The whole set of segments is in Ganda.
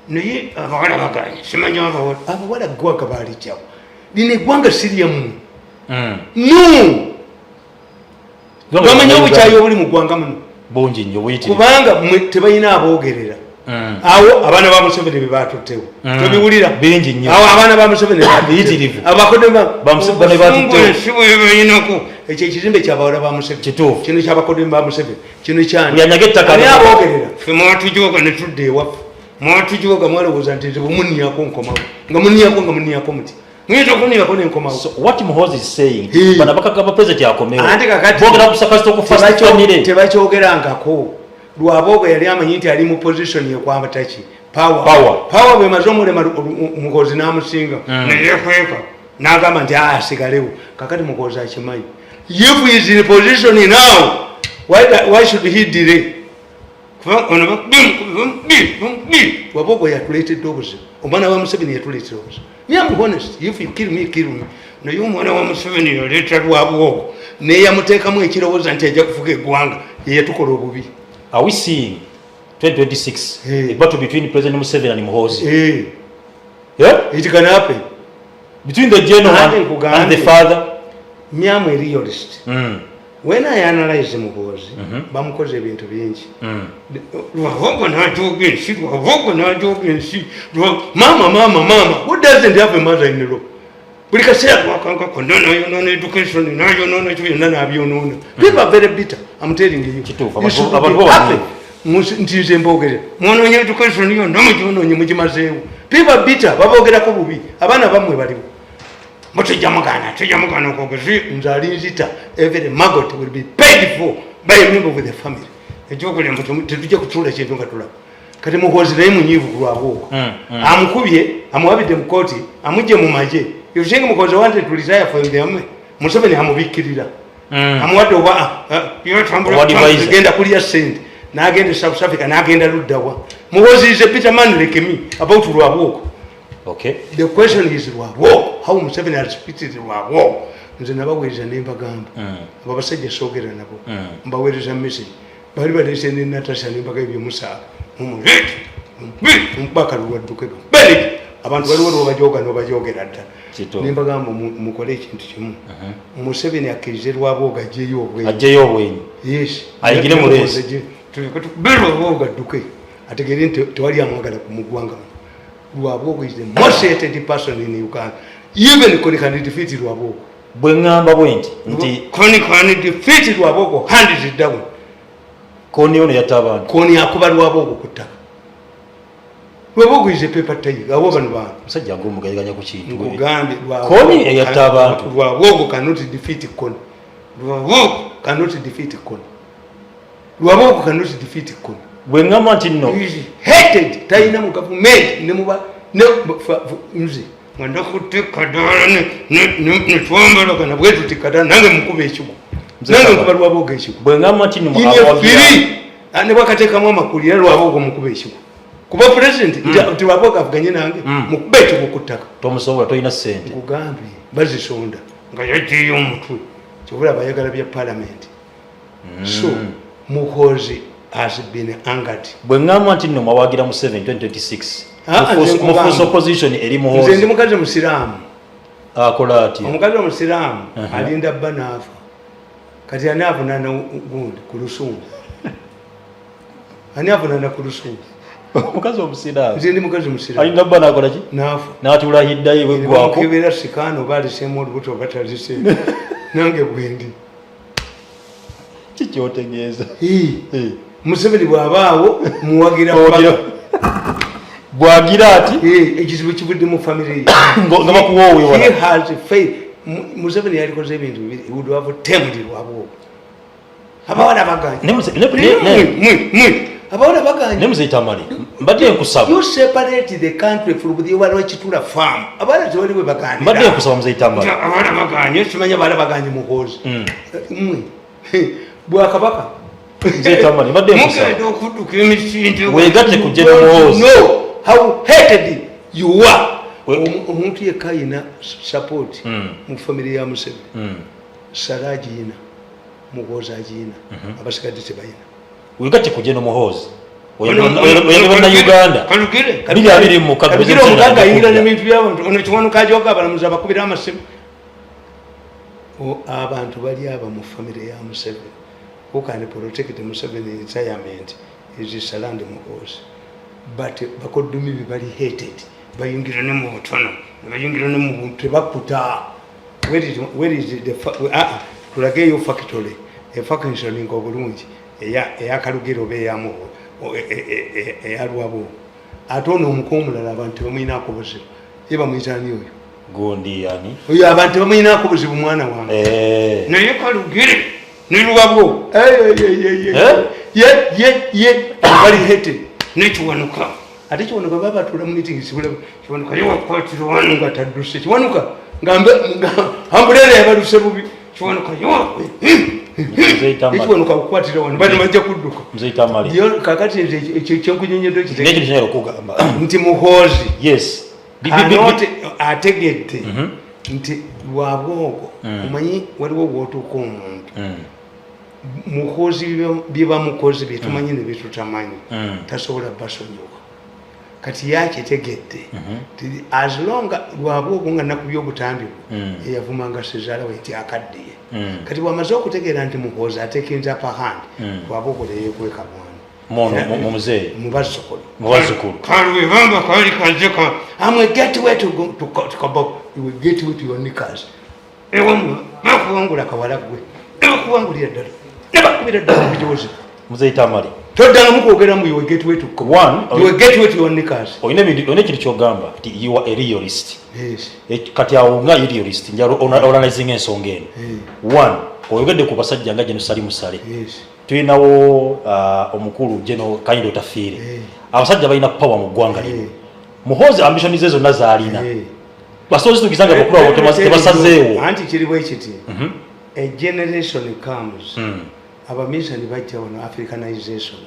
naye abawala baganye simanyi abawala gwaka balijjawo lino eggwanga siryamu bamanya obukyayi obuli mu ggwanga muno bungi nnyo kubanga tebalina aboogerera awo abaana ba Museveni be batuttewo tobiwulira bingi nnyo awo abaana ba Museveni biyitirivu abakodde ba Museveni batuttewo bayinako ekyo ekizimbe kyabawala ba Museveni kituufu kino kyabakodde ba Museveni kino kyani yanyaga ettaka ani aboogerera ffe mwatujooga ne tudda ewaffe mwatujooga mwalowooza nti bwemuniyako nkomawo nga muniyako muti muyinza okuniyako nenkomawo. So what Muhoozi is saying bano abakagamba president akomewo ante kakati boogera kusakasita okufasitfamire tebakyogerangako lwabooga yali amanyi nti ali mu position yekwamba taki power bwemaze omulema Muhoozi n'amusinga neyekweka n'agamba nti asigalewo kakati Muhoozi akimanyi if he is in position now why should he delay wabooga yatuleetedde obuzibu omwana wa Museveni yatuleetera obuzibu. I'm honest, if you kill me, kill me. Naye omwana wa Museveni yaleeta lwabwogo neyamuteekamu ekirowooza nti ajja kufuga eggwanga yetukola obubi. Are we seeing 2026 a battle between President Museveni and Muhoozi? Yeah? It can happen. Between the general and the father? Me, I'm a realist. When I analyze Muhoozi, bamukoze ebintu bingi. Lwabwogo n'ajooga ensi, mama, who doesn't have a mother in law? Buli kaseera twakankako nayonoona education nayonoona ekyo byonna n'abyonoona. People are very bitter. I'm telling you. Nti nze mboogerera mwonoonye education yonna mugyonoonye mugimazeewo. People are bitter, baboogerako bubi. Abaana bammwe baliwo. Tujamugana okogezi nze alinzita every maggot will be paid for by a member of the family. Ekyokulemba tetujja kutuula kintu nga tulaba. Kati Muhoozi naye munyiivu ku lwabwogo. Amukubye amuwabidde mu kooti amugye mu magye. You think Muhoozi wanted to retire from the army? Museveni amubikkirira. Amuwadde oba genda kulya ssente n'agenda South Africa n'agenda luddawa. Muhoozi is a bitter man like me about lwabwogo. Okay. The question is lwabwogo. How Museveni has repeated lwabwogo. Nze nabaweereza ne mbagamba. Abasajja soogera nabo. Mbaweereza message. Bali baleese ne Natasha ne mbaga ebyomusaaga. Mumuleete. Mubaka lwadduke. Bali abantu baliwo n'obajoogera ddala. Ne mbagamba mukole ekintu kimu. Museveni akkirize lwabwogo ajjeyo obwenyi. Yes. Ayigire mu leesi. Lwabwogo adduke. Ategeere nti tewali amwagala ku muggwanga. Lwabwogo is the most hated person in Uganda. Even Kony can defeat Lwabwogo. Bwengamba bwenti nti Kony can defeat Lwabwogo hands it down. Kony ono yatabana. Kony akuba Lwabwogo ku ttaka. Lwabwogo is a paper tiger. Abo bano bantu. Musajja ng'omugayaganya ku kintu. Nkugambye Kony yatabana. Lwabwogo cannot defeat Kony. Lwabwogo cannot defeat Kony. Lwabwogo cannot defeat Kony. Bwengamba nti nno. He is hated. Talina mu government ne muba nze. Nganda kuteeka ddala ne twambalagana bwe tutika ddala nange mukuba ekigo. Nange nkuba Lwabwogo ekigo. Bwengamba nti nno ne bwakateekamu amakulira Lwabwogo mukuba ekigo. Kuba president nti Lwabwogo avuganye nange mukuba ekigo ku ttaka. Tomusobola tolina ssente. Nkugambye bazisonda nga yaggyeyo omutwe. Kyobula bayagala bya parliament. So Muhoozi has been angered. Bwengamba nti nno mwawagira mu 2026. Mufuusa opposition eri Muhoozi. Nze ndi mukazi musiraamu. Akola atya? Omukazi omusiraamu alinda bba n'afa. Kati ani avunaana gundi ku lusungu? Ani avunaana ku lusungu? Omukazi omusiraamu. Nze ndi mukazi musiraamu. Alinda bba n'akola ki? N'afa. N'atuula hiddayo bweggwako. Bamukeberera sikaano oba aliseemu olubuto oba taliseemu. Nange bwendi. Kikyotegeeza. Museveni bw'abaawo muwagira bwagira ati ekizibu kivudde mu family nga bakuwoowe wala. He has faith. Museveni yalikoze ebintu bibiri. He would have tamed Lwabwogo. Abawala baganye. Abawala baganye. Ne Mzee Tamale. Mbadde nkusaba. You separate the country from the wala wachitula farm. Abawala tewali we baganye. Mbadde nkusaba Mzee Tamale. Abawala baganye. Simanya abawala baganye Muhoozi. Bwakabaka. Mzee Tamale. Mbadde nkusaba. Mugenda okudduka emisinde. Weegatte ku Muhoozi. No. How hated you are. Omuntu yekka alina support mu family ya Museveni. Sara agiina. Muhoozi agiina. Abasigadde tebalina. Weegatte ku Muhoozi. oyogera na Uganda bili abiri mu kalugire omugaga ayingira n'ebintu by'abantu ono kiwanuka ajoga abalamuzi abakubira amasimu abantu bali aba mu family ya Museveni who can protect Museveni retirement is Salande Muhoozi but bakodumi bali hated bayingira ne mu butono bayingira ne mu buntu bakuta where is the tulageyo factory e functioning obulungi eya kalugiro be yamu eyalwabo atono omukomulala abantu bamuyina akubuzibu yeba muyitani oyo gondi yani oyo abantu bamuyina akubuzibu mwana wange naye kalugire nilwabo bali hated nekiwanuka ate kiwanuka baba tula meeting sibula kiwanuka yo kwatiro wanu nga taduse kiwanuka ngambe ambulele yabaluse bubi kiwanuka yo kiwanuka kukwatira wanu bali majja kudduka mzee Tamale yo kakati ekyenkunyenyedo nekyo kinyo okugamba nti Muhoozi yes ategedde nti lwabwogo omanyi waliwo bwotuuka omuntu Muhoozi biba mukozi byetumanyi ne byetutamanyi tasobola basonyiwa kati yakitegedde as long lwabwogo nga nakubya obutambibwa eyavumanga sezaala weti akaddiye kati bwamaze okutegeera nti Muhoozi atekinza upper lwabwogo leyekweka mwana mumuzeeyi mubazzukulu kalwebamba kali kazeka amwe get way to kabok you will get way to your knickers ewamu bakuwangula kawala gwe bakuwangulira ddala nebakubira ddala bijozi mzee Tamale todala mukwogera mu you will get way to one you will get way to your knickers oyine kintu kyogamba nti you are a realist yes kati awo nga realist njalo organizing ensonga eno one oyogedde ku basajja nga General Salim Sale yes tuyinawo omukulu General Kayindo Tafiire abasajja balina power mu ggwanga lino Muhoozi ambition ze zonna zaalina basozi tukizanga bakulu abo tebasazeewo anti kiri bwe kiti a generation comes abamisani bajja wano Africanization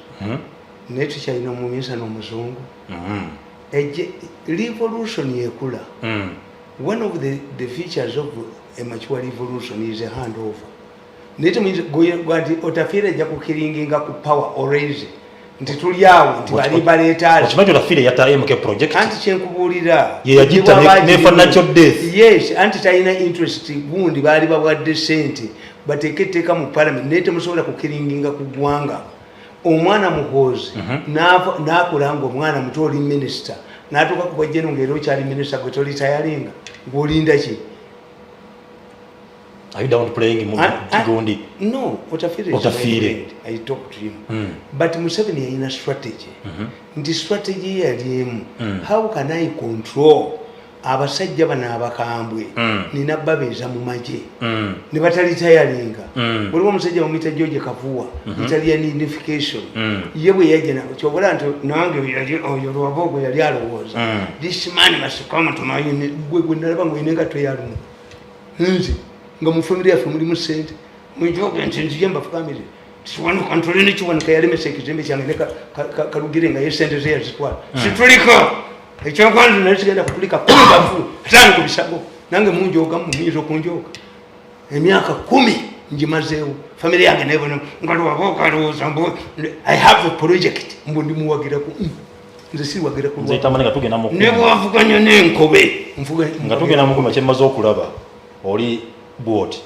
naye tukyalina omumisani omuzungu revolution yekula one of the features of a mature revolution is a handover nti Otafiire ajja kukiringinga ku power always nti tuli awo nti bali baleetaali okimanyi Otafiire yatta MK project anti kyenkubuulira ye yagita ne financial death yes anti talina interest gundi baali babwadde sente bateeke etteeka mu parliament naye temusobola kukiringinga ku ggwanga omwana Muhoozi n'akula nga omwana muto oli minisita n'atuuka ku bwajjeno ng'era okyali minisita gwe tolitayalinga ng'olinda ki Are you down playing Gundi? No, Otafiire. I talked to him. But Museveni yalina strategy. Nti strategy yalimu. How can I control abasajja bana abakambwe nina babeeza mu magye ne batalityalinga waliwo omusajja bamuyita George Kavuwa Italian unification ye bwe yajja kyobola nti nange oyo Lwabogo yali alowooza this man must come to my unit gwe nalaba ng'oyina engatto eyalumu nti nga mu family yaffe mulimu ssente mwijoge nti nzije mbafu family tiwanuka ntole nekiwanuka yalemesa ekizimbe kyange ne Kalugire nga ye ssente ze yazitwala situlika ekyokwanza nali kigenda kutulika kumbafu atano ku bisago nange munjogamu muyinza okunjoga emyaka 10 ngimazeewo family yange nebona nga Lwabogo alowooza mbu I have a project mbu ndimuwagiraku nze siwagiraku nebwavuganya n'enkobe nga tugenda mukuma kyemaze okulaba oli bwoti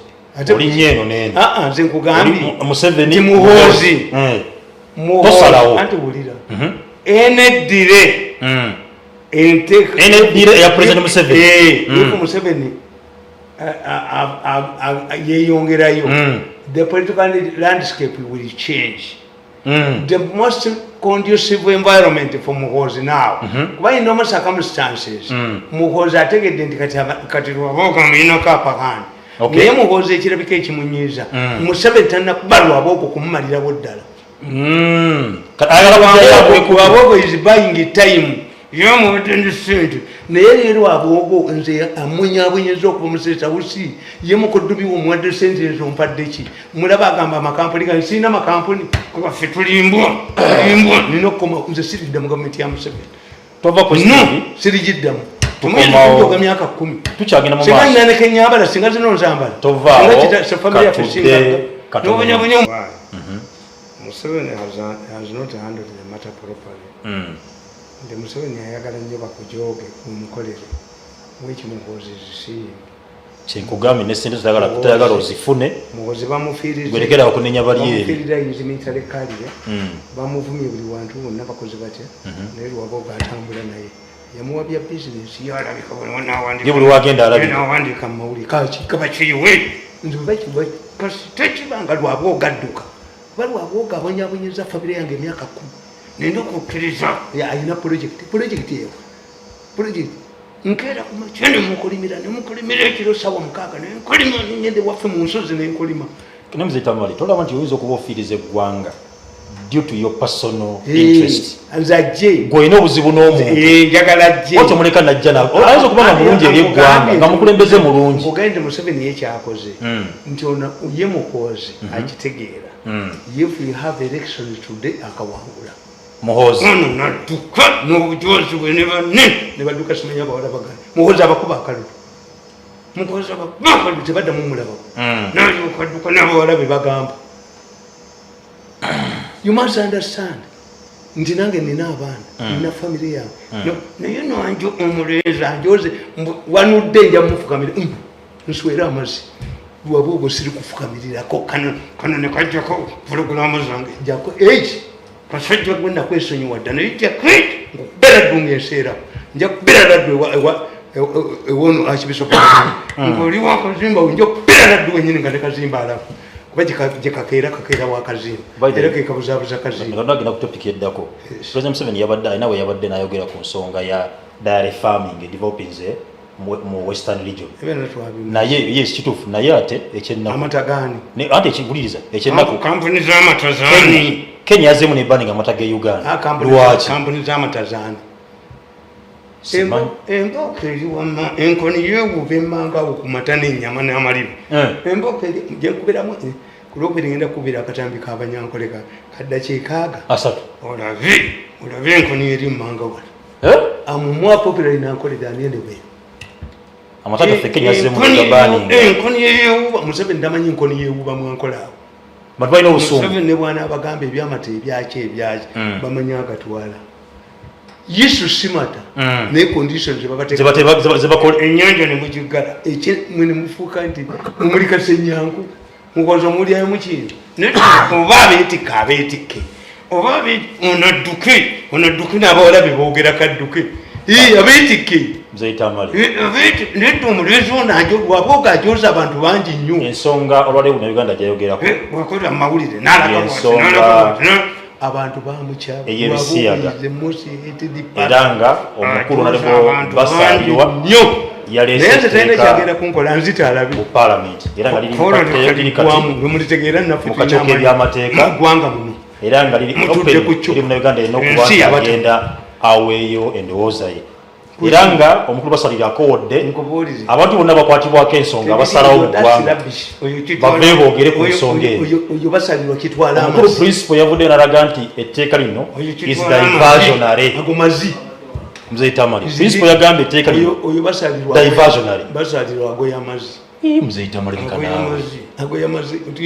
oli nyeeno nene nze nkugambye Museveni Muhoozi tosalawo anti wulira eneddire eneddire eya President Museveni yuko Museveni yeyongerayo the political landscape will change the most conducive environment for Muhoozi now kuba in normal circumstances Muhoozi ategedde nti kati Lwabogo amuyinako apakandi naye Muhoozi ekirabika ekimunyiiza Museveni tannakuba Lwabogo kumumalirawo ddala Lwabogo is buying time yamuwadde sente naye leero Lwabogo nze amwenyabwenyeza okuva musesa usi ye mukoddomi omuwadde sente ezo mpadde ki mulaba agamba amakampuni gani sirina makampuni kuba ffe tulimbwa nina okukoma nze siriddamu gavumenti ya Museveni tova ku sirigiddamu tukomaoga myaka 10 tukyagenda mu singa nina nekenyambala singa zino nzambala tovaawo family yaffe singa n'obunyabunya Museveni has not handled the matter properly. The Museveni ayagala nnyo bakujooge mumukolere wekimuhozi zisiime kyenkugambye ne sente tayagala ozifune muhozi bamufiiriza gwerekera okunenya bali eri bamufiirira yizimintale kalire bamuvumye buli wantu bonna bakozi batya naye lwaboga atambula naye yamuwabya bizinesi ye buli wagenda alabinawandiika mu mawulire kaba kiyiwe nti bakiwe kasi tekibanga lwaboga adduka ba lwaboga abonyabonyeza famire yange emyaka 10 nenda okukkiriza alina projekiti eyo projekiti nkera kumakya nemukolimira ekiro sawa 6 nenkolima ngende waffe mu nsozi nenkolima Mzee Tamale tolaba nti oyinza okuba ofiiriza eggwanga due to your personal interest nzajje gwolina obuzibu n'omuntu njagala jje oto muleka najja nawe ayinza okuba nga mulungi eri eggwanga nga mukulembeze mulungi ogende Museveni yekyakoze nti ono ye mukozi akitegeera if you have elections today akawangula muhozi ono nadduka n'obujozi bwe ne badduka simanya abawala bagana muhozi abakuba akalulu mukozi abakuba akalulu tebaddamu mulabako naye okadduka n'abawala be bagamba you must understand nti nange nina abaana nina famire yange naye nanjo omulenzi anjoze wanudde nja mumufukamira nswera amazzi lwaba obwo siri kufukamirirako kano nekajjako pulogulamu zange jako eki kasajja gwe nakwesonyiwa dda naye jakit nkukubera ddunga enseera nja kubera laddu ewono akibisoka ng'oli wakazimba nja kubera laddu wenyini nga nekazimba alafu kuba kakeera wakazimba era kekabuzaabuza kazimba agenda ku topic eddako President Museveni yabadde alina we yabadde n'ayogera ku nsonga ya dairy farming developing mu western region naye yes kituufu naye ate ekyennaku amatagaani ate ekiguliriza ekyennaku kampuni z'amatazaani Kenya yazeemu ne banning amata ge Uganda lwaki kampuni z'amatazaani embooko eri wama enkoni yeewuuba emmangawo ku mata n'ennyama n'amalibu embooko eri gyenkubiramu kulwokubiri ngenda kukubira akatambi k'abanyankoleka kaddakiikaaga olabe enkoni eri mmanga wala amumwa popular nankolera anendewe amata gaffe Kenya yazeemu ne banning enkoni yeewuuba Museveni tamanyi enkoni yeewuuba mwankolaawo balina obusungu Museveni ne bwana abagamba ebyamata ebyaki bamanya agatwala Yesu simata ne conditions zebateeka ennyanja ne mugigala mwe ne mufuuka nti mumulika ssenyangu mukozi omulyayo mukintu oba abeetikke oba onadduke n'abawala be boogera kadduke abeetikke nedda omulenzi ono lwabooga ajoza abantu bangi nnyo ensonga olwaleero na Uganda gyayogerako wakola mu mawulire abantu bamukyaba era nga omukulu nalebo basalirwa nnyo naye talina kyagenda kunkola nzita alabe mu parliament era nga mulitegeera naffe ebyamateeka ggwanga muno era nga liri mu Uganda erina okuba agenda aweeyo endowooza ye era nga omukulu basalira akowodde abantu bonna bakwatibwako ensonga basalawo mu ggwanga bave boogere ku nsonga eno omukulu principal yavuddeyo n'alaga nti etteeka lino is diversionary Mzee Tamale principal yagamba etteeka lino diversionary Mzee Tamale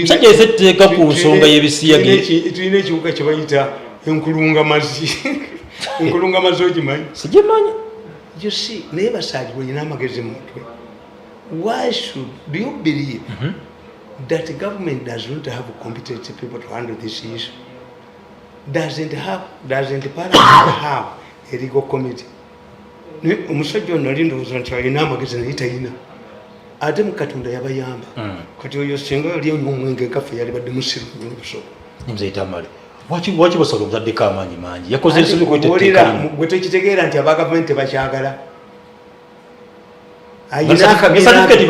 musajja yese etteeka ku nsonga y'ebisiyage tulina ekibuga kye bayita enkulungamazi enkulungamazi ogimanyi sigimanyi. You see, never said when you magazine. Why do you believe that the government does not have competent people to handle this issue? Doesn't the parliament have a legal committee? Umusajja ono ali ndowooza nti alina amagezi naye talina ate mukatunda yabayamba kati oyo singa yali omwenge gaffe yalibadde musiru busobo Mzee Tamale waki basala omuzaddeko amaanyi mangi yakoze ensobi kwetetteeka gwe tekitegeera nti aba gavumenti tebakyagala certificate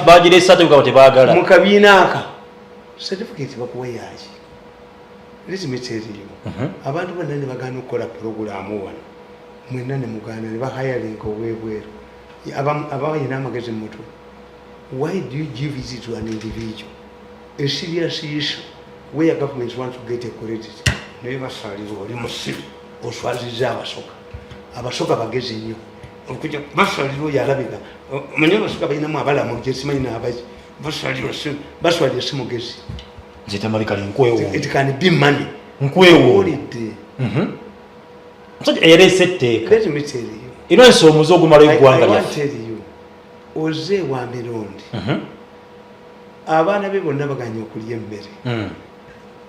bagiresa ate bukaba tebaagala mu kabiina aka certificate bakuwa yaki lizimiti eriyo abantu bonna ne bagaana okukola purogulaamu wano mwenna ne mugaana ne bahayalinga obwebweru abayina amagezi muto. Why do you give it to an individual? A serious issue where governments want to get a credit. Never sorry, or musiru oswaziza abasoka bagezi nnyo okuja basaliro yalabika manya basoka balina mu abala mu jesi manyi n'abaji basaliro baswali simugezi Tamale kali nkwewo. It can be money. Nkwewo. So ere sette. Let me tell you. Ino ensomuzo ogumala eggwanga lya. I tell you. Oze wa Mirundi. Abaana be bonna baganya okulya emmere.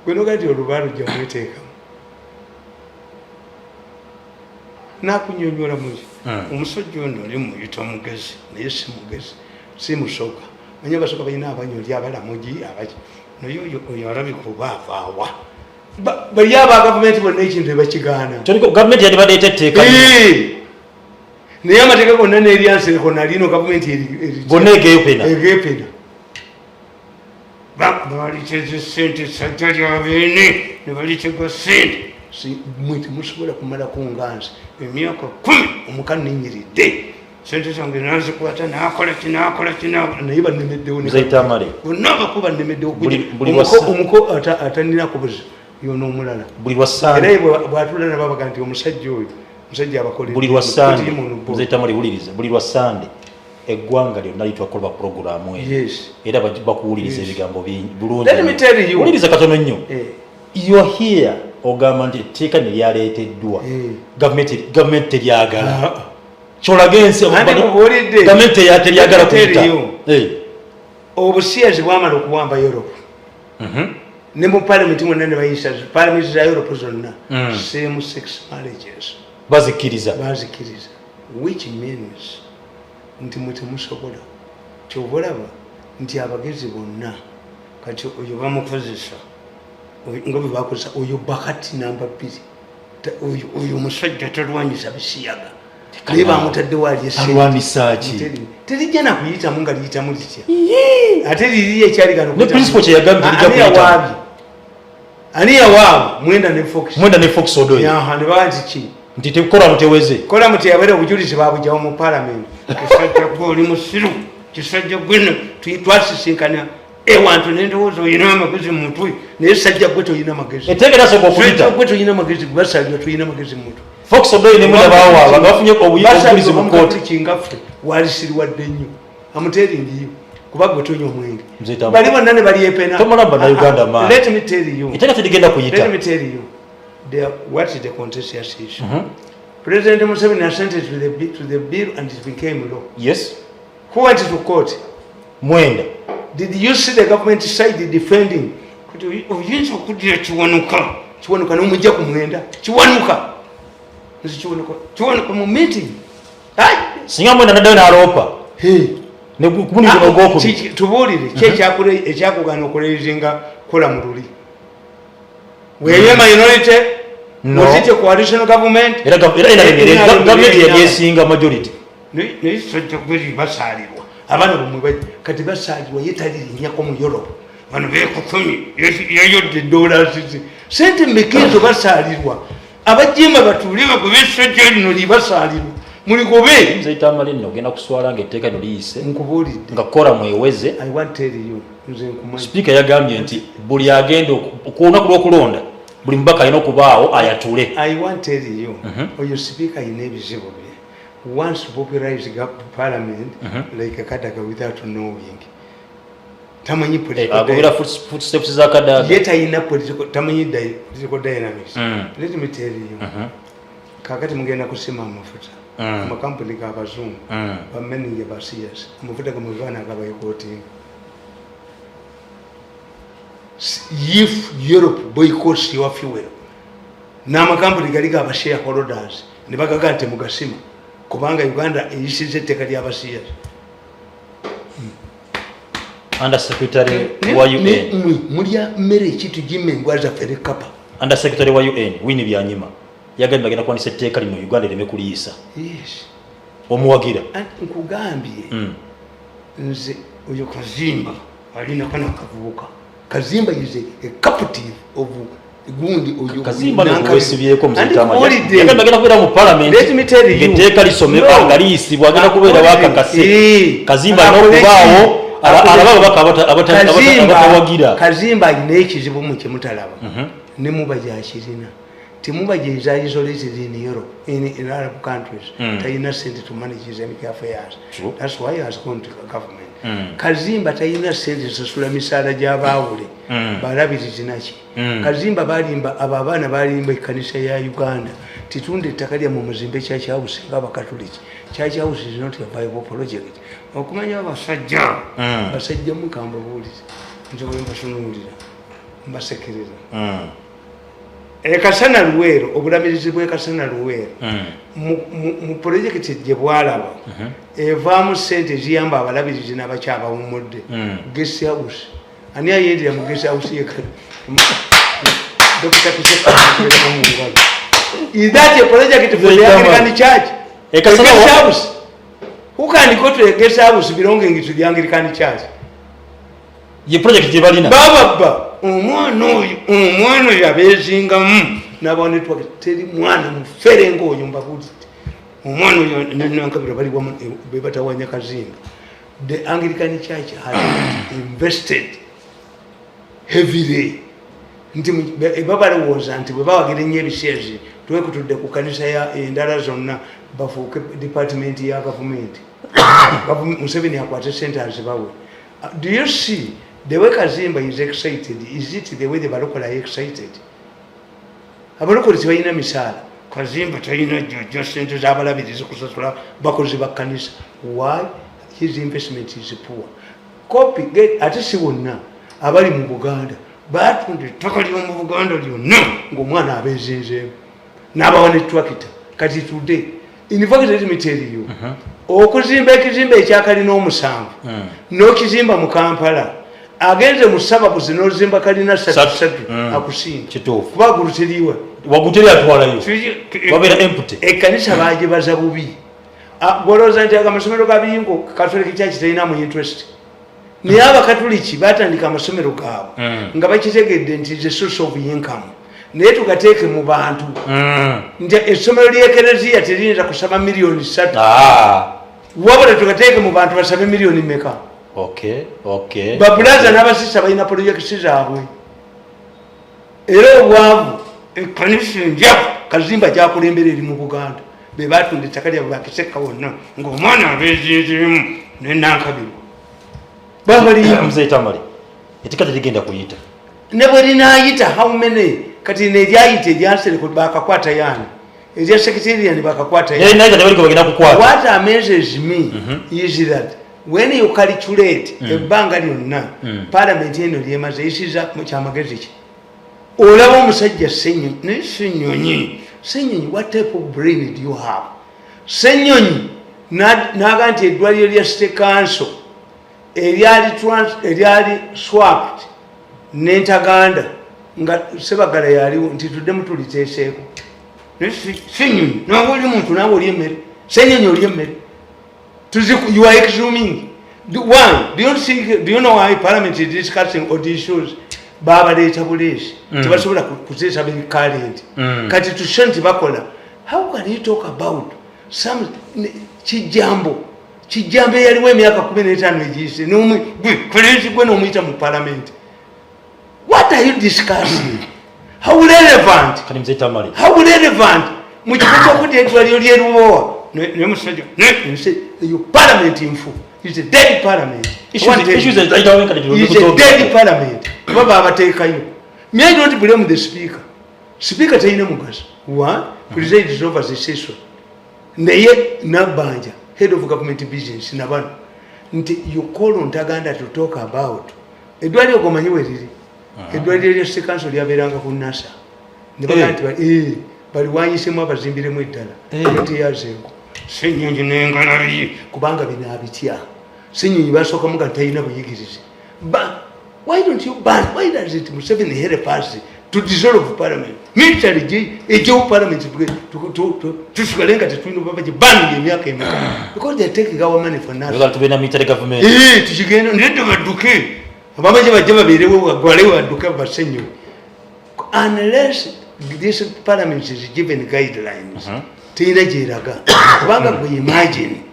Gweno gati olubalu jja mweteeka. Nakunyonyola muzi. Omusajja ono oli muyita omugezi naye si mugezi si musoga manya basoga balina abanyoli abalamugi abaki noyo alabika oba avaawa bali aba gavumenti bonna ekintu ebakigaana gavumenti yandibadde etetteeka naye amateeka gonna n'eryansireko nalino gavumenti gonna egepena baliteze sente sajja lyabeene ne balitega sente mwe temusobola kumala kunganza emyaka 10 omukana ninyiridde sente zange nazikwata nakola kina naye banemeddewo Tamale bonna bakuba nemeddewo omuko atanina kubuzi yono omulala buli lwasande era bwatula nababaga nti omusajja oyo musajja abakolera buli lwasande Tamale wuliriza buli lwasande eggwanga lyonna litwakola programu eyo era bakuwuliriza ebigambo bulungi wuliriza katono nnyo you are here ogamba nti etteeka ne lyaleeteddwa gavumenti teryagala kyolaga ensi gavumenti teryagala kuyita obusiyazi bwamala okuwamba Europe ne mu palamenti mwonna ne bayisa palamenti za Europe zonna same sex marriages bazikiriza which means nti mutemusobola kyobalaba nti abagezi bonna kati oyo bamukozesa nga bwe bakozesa oyo bakati namba 2 oyo musajja talwanyisa bisiyaga naye bamutaddewo alwanisaaki terijja nakuyitamu nga liyitamu litya ate liriyo ekyaligano ani yawaabwe mwenda ne fox odoyo ne baba nti ki nti tekola muteweze kola muteyabere obujulizi babujjawo mu palamenti kisajja gwe oli musiru kisajja gweno twasisinkana ewantu nendowooza oyina amagezi mu mutwe naye sajja gwe toyina magezi etegerasogokuyita gwe toyina magezi basalirwa toyina magezi mu mutwe fox odoyo ne mwenda bawaaba bafunye obujulizi mu kooti kingaffe walisiriwadde nnyo amuteringiyo kuba gwe tonya omwenge bali bonna ne balyepena tomulamba na Uganda man let me tell you eteeka terigenda kuyita let me tell you what is the contentious issue President Museveni assented to the bill and it became law. Yes. Who went to court? Mwenda. Did you see the government side defending? Oyinza okudira kiwanuka n'omujja ku Mwenda kiwanuka mu meeting singa Mwenda naddayo n'aloopa tubuulire ekyakugaana okuleezinga kola mu luli weeye minority was it a coalition government era gavumenti yalyesinga majority naye sajja gweri basaalirwa abaana bamwe kati basaalirwa yetalirinnyako mu Europe bano beekukumi yayodde dollars sente mekezo basaalirwa abajjemba batuule bagobe essajja lino libasaalirwa muligobe nze Tamale nno ogenda kuswala ng'etteeka lino liyise nkubuulidde nga kola mweweze I want tell you nze nkumanyi sipiika yagambye nti buli agenda ku lunaku lw'okulonda buli mubaka alina okubaawo ayatule I want tell you oyo sipiika ayina ebizibu bye once popularized parliament like a Kadaga without knowing tamanyi footsteps za Kadaga yet ayina tamanyi political dynamics let me tell you kakati mugenda kusima amafuta amakampuni g'abazungu bameninge basiyas amafuta gamuvaana agabayikootinga if Europe boycotts your fuel n'amakampuni gali gaba shareholders ne bagaga nti mugasima kubanga Uganda eyisize etteka ly'abasiyas Under Secretary wa UN mulya mmere ekintu gimmengwa zaffe ne kapa Under Secretary wa UN Winnie Byanyima yagambye bagenda kuwanisa etteeka lino Uganda ereme kuliyisa omuwagira nkugambye nze oyo Kazimba alina kana kavubuka Kazimba is a captive of gundi oyo Kazimba n'okwesibyeko Tamale yagambye bagenda kubeera mu parliament etteeka lisomebwa nga liyisibwa agenda kubeera wakakase Kazimba n'okubaawo Kazimba alina ekizibu mu kyemutalaba ne muba gyakirina Timubaje is isolated in Europe, in Arab countries. Taina sent to manage his MK affairs. That's why he has gone to the government. Kazimba taina sent to Sulamisara Javawuli, Barabiti Nachi. Kazimba Barimba, Ababana Barimba, Kanisa Uganda. Titunde Takadia Mumazimbe Church House, Gaba Catholic. Church House is not a viable project. Okumanya Basaja, Basaja Mukamba Woodies, Joe Basekiriza. Ekasana Luero, Obramizibwe Kasana Luero. Mu project gye bwalaba. Evaamu sente ziyamba abalabirizi n'abakyaba mu mudde. Guest house. Ani ayendera mu guest house ye kale. Dr. Kiseka mu ngalo. Is that a project for the Anglican Church? A guest house. Who can go to a guest house belonging to the Anglican Church? Ye project Jibalina. Baba. Umwana yabezinga nabone twateri mwana muferengo oyo mbabuti umwana oyo nankabira bali bebatawanya Kazimba. The Anglican Church has invested heavily nti babale woza nti bwebawagire nnyo ebisezi twekutudde ku kanisa ya endala zonna bafuuke department ya government. Museveni akwate centers bawe. Do you see the way Kazimba is excited? Is it the way the Barokolo are excited? Abarokolo tibayina misala. Kazimba tayina just into zabalabirizi kusasula bakozi bakanisa. Why? His investment is poor. Copy get ate si wonna abali mu Buganda batunde ttaka ly'omu Buganda lyonna ng'omwana abeezinzeemu n'abawa ne tractor. Kati today in fact let me tell you okuzimba ekizimba ekyakalina omusanvu n'okizimba mu Kampala agenze mu sababuzi n'ozimba kalina 3 akusinga kuba guluteriwa waguteri atwalayo wabera empty ekkanisa baagibaza bubi. Golooza nti amasomero gabiyingo Catholic Church talina mu interest. Naye abakatuliki batandika amasomero gaabwe nga bakitegedde nti is a source of income. Naye tugateeke mu bantu nti essomero ly'ekereziya teriyinza kusaba miliyoni 3 wabula tugateeke mu bantu basabe miliyoni meka. Babulaza n'abasisa balina projekiti zaabwe. Era obwavu ekkanisa enjavu Kazimba gyakulembera eri mu Buganda be baatunda ettaka lyabwe bakiseka wonna ng'omwana abeezinzeemu nenankabirwa Mzee Tamale etika terigenda kuyita ne bwe linaayita how many kati neryayita eryansereko bakakwata yani erya secretarian bakakwata yani. What amazes me is that when you calculate ebbanga lyonna parliament eno lyemaze isiza mu kyamagezi ki olaba omusajja Ssenyonyi. What type of brain do you have? Ssenyonyi naga nti eddwaliro lya State Council eryali swapped n'entaganda nga Sebagala yaliwo nti tuddemu tuliteeseeko. Ssenyonyi nawe oli muntu nawe oli emmere. Ssenyonyi oli emmere. You are exhuming. One, do you know why Parliament is discussing all these issues? Baba leeta buleesi tebasobola kuteesa biri current. Kati tushe nti bakola. How can you talk about some kijambo eyaliwo emyaka 15 egiyise kolezi gwe n'omuyita mu Parliament? What are you discussing? How relevant? How relevant? Mu kifo ky'okudda eddwaliro ly'erubowa nemusajja you Parliament infu is a dead Parliament. Is a dead Parliament. Baba abateekayo. Me I don't blame the Speaker. Speaker talina mugaso. One presides over the session. Naye Nabanja, head of government business nabano nti you call on Ntaganda to talk about edwali ogomanyiwe liri edwali lya State Council lyaberanga ku NASA nebaganti bali wanyisemu abazimbiremu eddala nti yazeko Ssenyonyi n'engalabi kubanga bino abitya. Ssenyonyi basooka muga talina buyigirize. But why don't you ban? Why does it Museveni help us to dissolve Parliament? Military ejjo Parliament tusigale nga tetulina baba gye ban emyaka emeka because they are taking our money for nothing. Tubena military government. Tukigenda ndedde badduke ababa gye bajja babeerewo bagwalewo badduke Ssenyonyi. Unless this Parliament is given guidelines. Tina Jiraga. Kubanga we imagine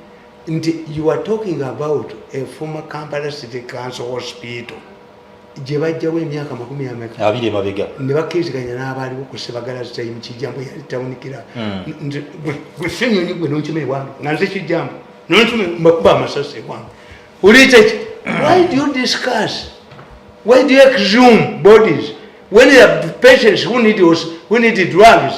you are talking about a former Kampala City Council hospital. gye bajjawo emyaka 20 mabega ne bakkiriziganya n'abaaliwo ku Sebagala time Kijambo yali tawunikira gwe Ssenyonyi gwe nonkima ewange nga nze Kijambo nonkima mbakuba amasasi ewange uliita ki why do you discuss why do you exhume bodies when there are patients who need drugs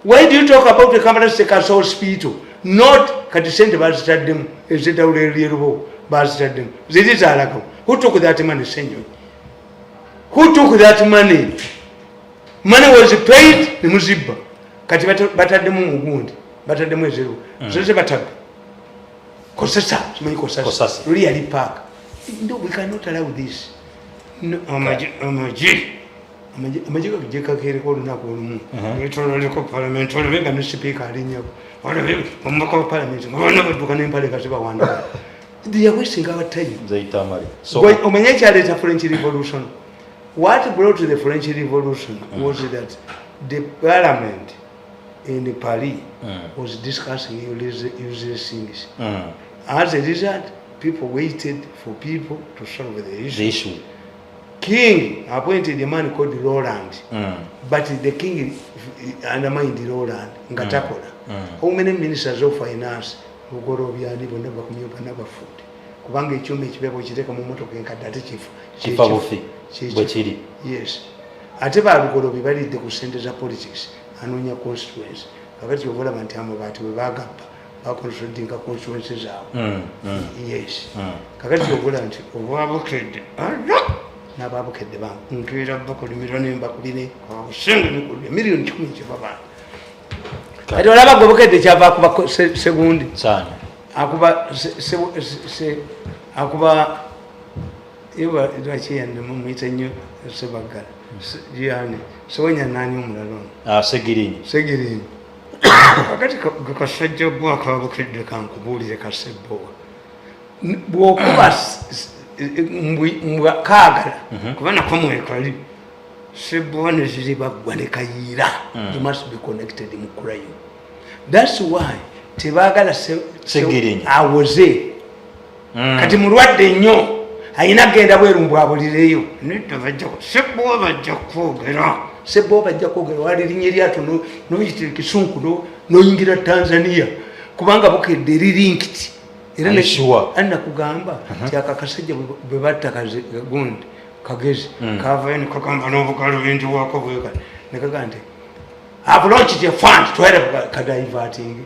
why do you talk about the Kampala State Hospital not kati sente bazitaddemu ezitawula eryerubo bazitaddemu zitizaalako who took that money Ssenyonyi who took that money? Money was paid ne muzibba kati bataddemu mugundi bataddemu ezero zoze batadde kosesa simanyi kosasa luli yali park no we cannot allow this no amaji gakakireko olunaku olumu etololiko parliament olubega ne speaker alinyako olubega omubaka wa parliament ngabana badduka n'empale kazibawandika they are wasting our time omanye ekyaleeta French Revolution. What brought the French Revolution was that the parliament in Paris was discussing useless things. As a result, people waited for people to solve the issue. King appointed a man called Roland, but the king undermined Roland. How many ministers of finance who got over here never food? Kubanga ekyuma ekibeeko kireka mu motoka enkadde ate bwekiri yes ate balugolobi balidde ku ssente za politics anoonya constituency kakati obalaba nti amabaati bwe bagappa baconsultinga constituency zaabwe yes kakati obalaba nti obwabukedde n'ababukedde nkeera bakolimira nembakubine obusenge nekulya miliyoni 10 kyebabana kati olaba gwe bukedde kyava akuba segundi akuba iba lwakiyande mumuyita nnyo Sebagala yani sonya nani omulala Segirinyi kakati kasajja gwaka bukedde kankubuulire kasebbowa bw'okuba mbwakaagala kubana komwekali sebbowa ne ziri baggwa ne kayiira you must be connected mu crime. That's why tebaagala Segirinyi awoze kati mulwadde nnyo ayina genda bweru mbwabulireyo nedda sebbowa bajja kwogera wali linnya lyatu noyitira Kisunku noyingira Tanzania kubanga bukedde lirinkiti era nakugamba nti akakasajja bwe batta gundi kagezi kavayo nekagamba n'obugalo bingi bwako bweka nekagamba nti I've launched a fund to help kadiverting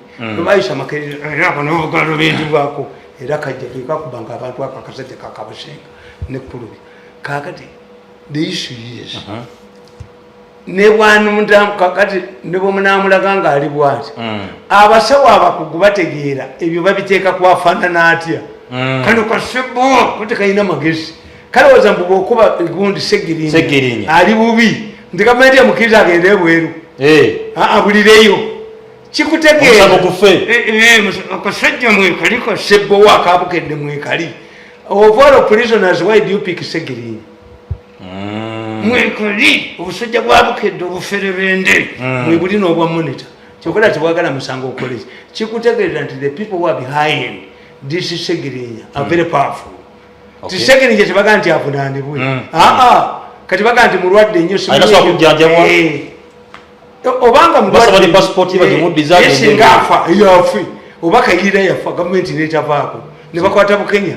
bayisa makerere era ako n'obugalo bingi bwako era kajja kekakubanga abantu akakasajja kakabusenga nekulubi kakati the issue is ne bwantu kakati ne bwomunamulaga nga ali bwati abasawo abakugu bategeera ebyo babiteeka kwafaanana atya kano kasebbowa kuti kalina magezi kalowooza mbu bw'okuba gundi Segirinyi ali bubi nti gavumenti emukiriza agende ebweru abulireyo kikutegeera akasajja mwekali kasebbowa akabukedde mwekali of all prisoners why do you pick Segirinyi mwekali obusajja bwabukedde obuferebende mwebuli n'obwa monitor kyokola tibwagala musango okoleki kikutegeerera nti the people who are behind this Segirinyi are very powerful. Segirinyi tebaga nti avunaanibwe kati baga nti mulwadde nnyo obanga mulwaddesinga afa yafe oba kayiira yafa gavumenti netavaako ne bakwata Bukenya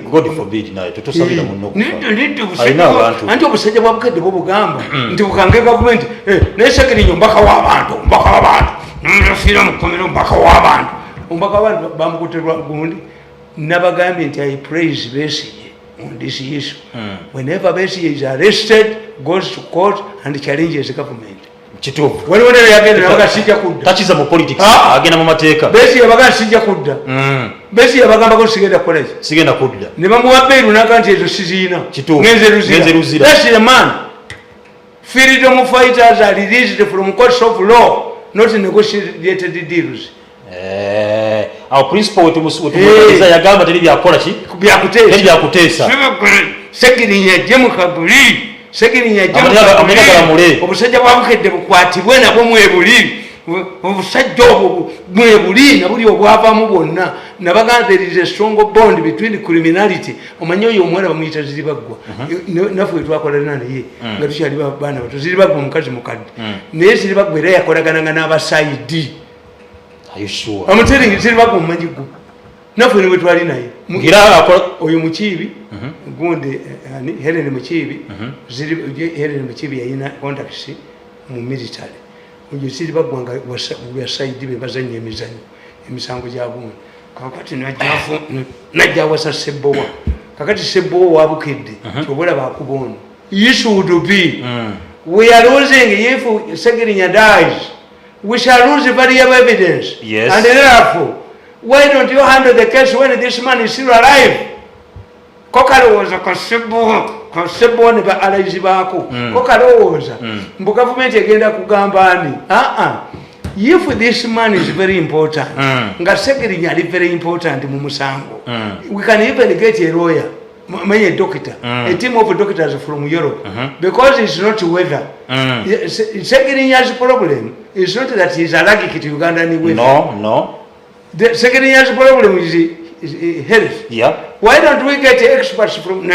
anti obusajja bwa bukedde bwobugamba nti bukange gavumenti naye Segirinyi ombaka w'abantu nomulafiira mu kkomero ombaka w'abantu bamukutirwa gundi nabagambye nti I praise Besigye on this issue. Whenever Besigye is arrested, goes to court and challenges the government. Kituufu. Waliwo ne yagenda nabaga sijja kudda. Takiza mu politics, agenda mu mateeka. Besigye baga sijja kudda. Besigye bagamba ko sigenda kukola ki? Sigenda kudda. Ne bamuwa beeru n'akanti ezo siziina. Kituufu. Ngenze ruzira. That's the man. Freedom fighters are released from courts of law, not negotiated deals. Our principle wetumukiriza yagamba teri byakola ki? Byakuteesa. Segirinyi ajje mu kabuli. Segirinyi ajje mu kabuli. Obusajja bwabukedde bukwatibwe nabwo mwebuli. obusajja obwo mwebuli nabuli obwavamu bwonna nabagamba there is a strong bond between criminality omanyi oyo omwana bamuyita Ziribaggwa naffe twakolana naye nga tukyali baana bato Ziribaggwa omukazi mukadde naye Ziribaggwa era yakolagananga n'abasaidi amuteringi Ziribaggwa omumanyi gwo naffe niwe twali naye oyo Mukiibi gundi Helen Mukiibi Helen Mukiibi yayina contacts mu military oyo Ziribaggwa nga basaidi be bazanya emizanyo emisango gya gundi kakati najja awasa Ssebbowa kakati Ssebbowa wabukedde kyobola bakubono you should be we are losing if Segirinya dies we shall lose variable evidence and therefore why don't you handle the case when this man is still alive kokalowooza Ssebbowa ne ba alaizi baako kokalowooza mbu gavumenti egenda kugamba ani if this man is very important nga Segirinya ali very important mu musango we can even get a lawyer many doctor a team of doctors from Europe because it's not weather Segirinya's problem is not that he's allergic to Ugandan weather no the Segirinya's problem is health why don't we get experts from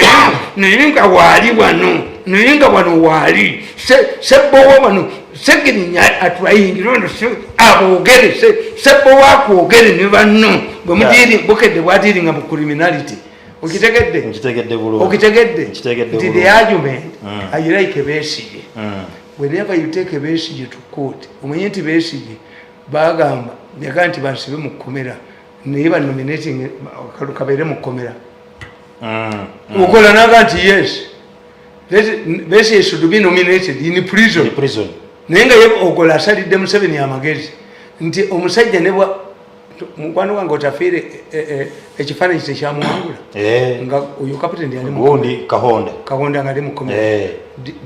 Nayenga wali wano Nayenga wano wali Ssebbowa wano Segirinya atwayingira aboogere Ssebbowa akwogere ne banno bwemudiri bukedde bwatiringa mu criminality okitegedde nti the argument I like Besigye whenever you take Besigye to court omenye nti Besigye bagamba yaga nti basibe mu kkomera naye banominating kabeere mu kkomera okola naga nti yes Besigye should be nominated in prison naye nga ye okola asalidde Museveni amagezi nti omusajja ne bwa mukwano wange otafiire ekifaananyi tekyamuwangula nga oyo kapiteni yali kahonda nga ali mu kkomera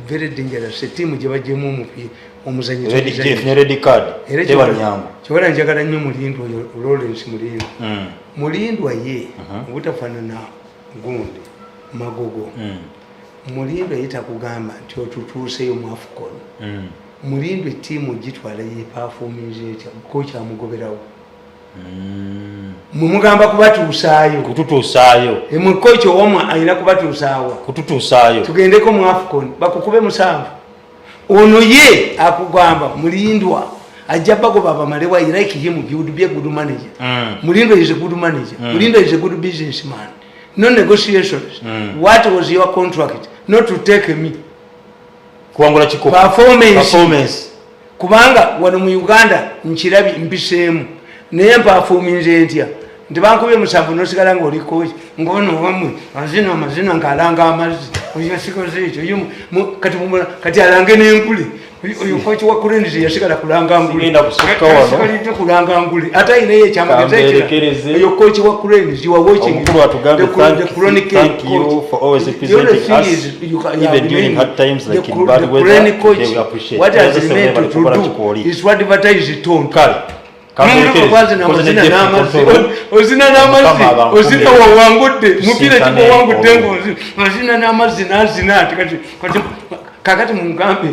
very dangerous ettiimu gye bajjemu omuzanyi kiwala njagala nnyo Mulindwa oyo Lawrence Mulindwa ye obutafaanana gundi Magogo Mulindwa ye takugamba nti otutuuseyo mu AFCON Mulindwa ettiimu gitwala ye performance etya kocha amugoberawo mumugamba kututusaayo emukocho omwa ayina kututusaayo tugendeko mu AFCON bakukube musanvu ono ye akugamba Mulindwa ajja bagoba bamalewa like him he would be a good manager Mulindwa is a good manager Mulindwa is a good businessman no negotiations what was your contract not to take me kuangula chiko performance kubanga wano mu Uganda nchirabi mbiseemu naye performance entya nti bankubye musanvu nosigala nga oliko ngono wamwe amazina ng'alanga amazzi oyo sikoze ekyo kati alange n'engule oyo kochi wa Kurenizi yasigala kulanga ngule asigalidde kulanga ngule ate ayinayo ekyamagezi ekira oyo kochi wa Kurenizi you are watching the chronic thank you for always representing us even during hard times like in bad weather we appreciate what has remained to do is what advertise it on ozina n'amazzi ozina wawangudde mupira kibawangudde ngozi ozina n'amazzi n'azina kakati mugambe